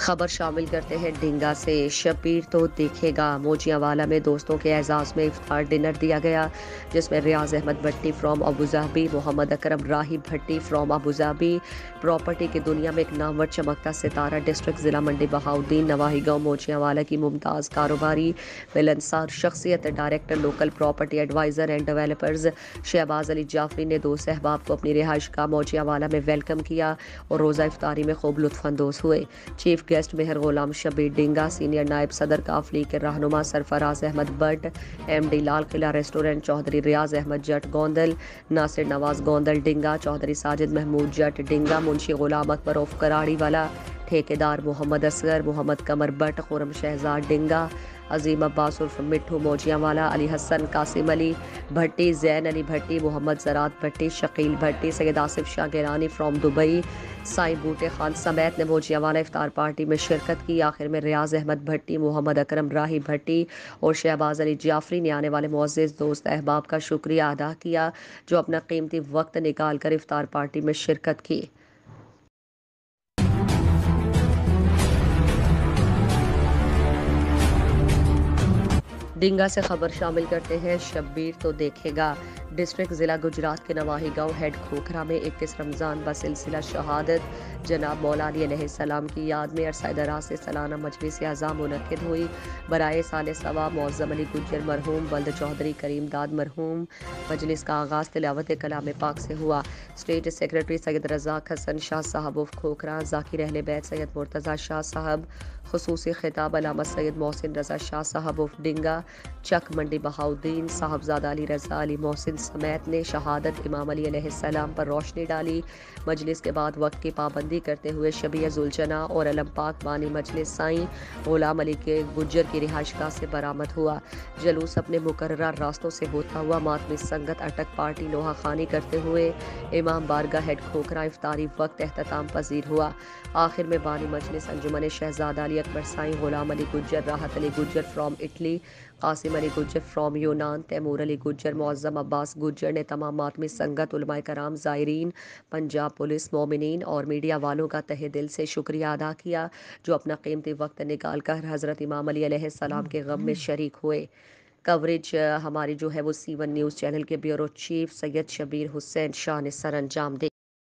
खबर शामिल करते हैं ढिंगा से। शब्बीर तो देखेगा। मोजियावाला में दोस्तों के एजाज़ में इफ्तार डिनर दिया गया, जिसमें Riyaz Ahmed Bhatti from Abu Dhabi, Mohammad Akram Rahi Bhatti from Abu Dhabi. Property की दुनिया में एक नामवर चमकता सितारा, डिस्ट्रिक्ट ज़िला मंडी बहाउद्दीन नवाही गाँव मोजियावाला की मुमताज़ कारोबारी मिलनसार शख्सियत, director local property adviser and developers Shahbaz Ali Jafri ने दोस्त अहबाब को अपनी रिहाइश का मोजियावाला में वेलकम किया और रोज़ा इफ्तारी में खूब लुत्फ़अंदोज़ हुए। Chief guest Mehr Ghulam Shabir Dinga, senior नायब सदर काफ लीग के रहनुमा Sarfaraz Ahmed Butt, MD Lal Qila restaurant Chaudhry Riyaz Ahmed Jatt Gondal, Nasir Nawaz Gondal Dinga, Chaudhry Sajid Mahmood Jatt Dinga, Munshi Ghulam Akbar of Karadi Wala, ठेकेदार मोहम्मद असगर, मोहम्मद कमर बट, खुरम शहजाद डिंगा, अजीम अब्बास उर्फ मिट्ठू मोजियावाला, अली हसन कासिम अली भट्टी, जैन अली भट्टी, मोहम्मद ज़रात भट्टी, शकील भट्टी, सैयद आसिफ शाह गिलानी फ्रॉम दुबई, साईं बूटे खान समेत ने मोजियावाला इफ्तार पार्टी में शिरकत की। आखिर में रियाज अहमद भट्टी, मोहम्मद अकरम राही भट्टी और शहबाज अली जाफरी ने आने वाले मुअज़्ज़िज़ दोस्त अहबाब का शुक्रिया अदा किया, जो अपना कीमती वक्त निकाल कर इफ्तार पार्टी में शिरकत की। डिंगा से खबर शामिल करते हैं। शब्बीर तो देखेगा। डिस्ट्रिक्ट ज़िला गुजरात के नवाही गांव हेड खोखरा में 21 रमज़ान बसिलसिला शहादत जनाब मौला अली अलैहिस्सलाम की याद में अरसा दराज से सालाना मजलिस अज़ा मुनक्किद हुई। बराए साल सवाब मौज़्ज़म अली गुज्जर मरहूम, बल्द चौधरी करीम दाद मरहूम। मजलिस का आगाज़ तिलावत कलाम पाक से हुआ। स्टेट सेक्रेटरी सैयद रज़ाक हसन शाह साहब उफ खोखरा, ज़ाकिर अहले बैत सैयद मुर्तज़ा शाह साहब, खुसूसी खिताब अलामत सैयद मोहसिन रज़ा शाह साहब उफ डिंगा, चक मंडी बहाउद्दीन, साहबजादा अली रज़ा अली मोहसिन समेत ने शहादत इमाम अली अलैहिस्सलाम पर रोशनी डाली। मजलिस के बाद वक्त की पाबंदी करते हुए शबीह जुलजना और अलम पाक बानी मजलिस साईं गुलाम अली के गुज्जर की रिहाइशगाह से बरामद हुआ। जलूस अपने मुकर्ररा रास्तों से होता हुआ मातमी संगत अटक पार्टी लोहा खानी करते हुए इमाम बारगाह हेड खोखरा इफ्तारी वक्त एहतताम पजीर हुआ। आखिर में बानी मजलिस अंजुमन शहजादा अली अकबर साईं गुलाम Ali Gujjar, Rahat Ali Gujjar from Italy, Qasim Ali Gujjar from यूनान, तैमूर अली गुज्जर, मुअज़्ज़म अब्बास गुज्जर ने तमाम मातमी संगत, उलमाए कराम, ज़ायरीन, पंजाब पुलिस, मोमिनीन और मीडिया वालों का तहे दिल से शुक्रिया अदा किया, जो अपना कीमती वक्त निकाल कर हज़रत इमाम अली अलैहिस्सलाम के गम में शरीक हुए। कवरेज हमारी जो है वो C1 न्यूज़ चैनल के ब्यूरो चीफ सैयद शबीर हुसैन शाह ने सर अंजाम दी।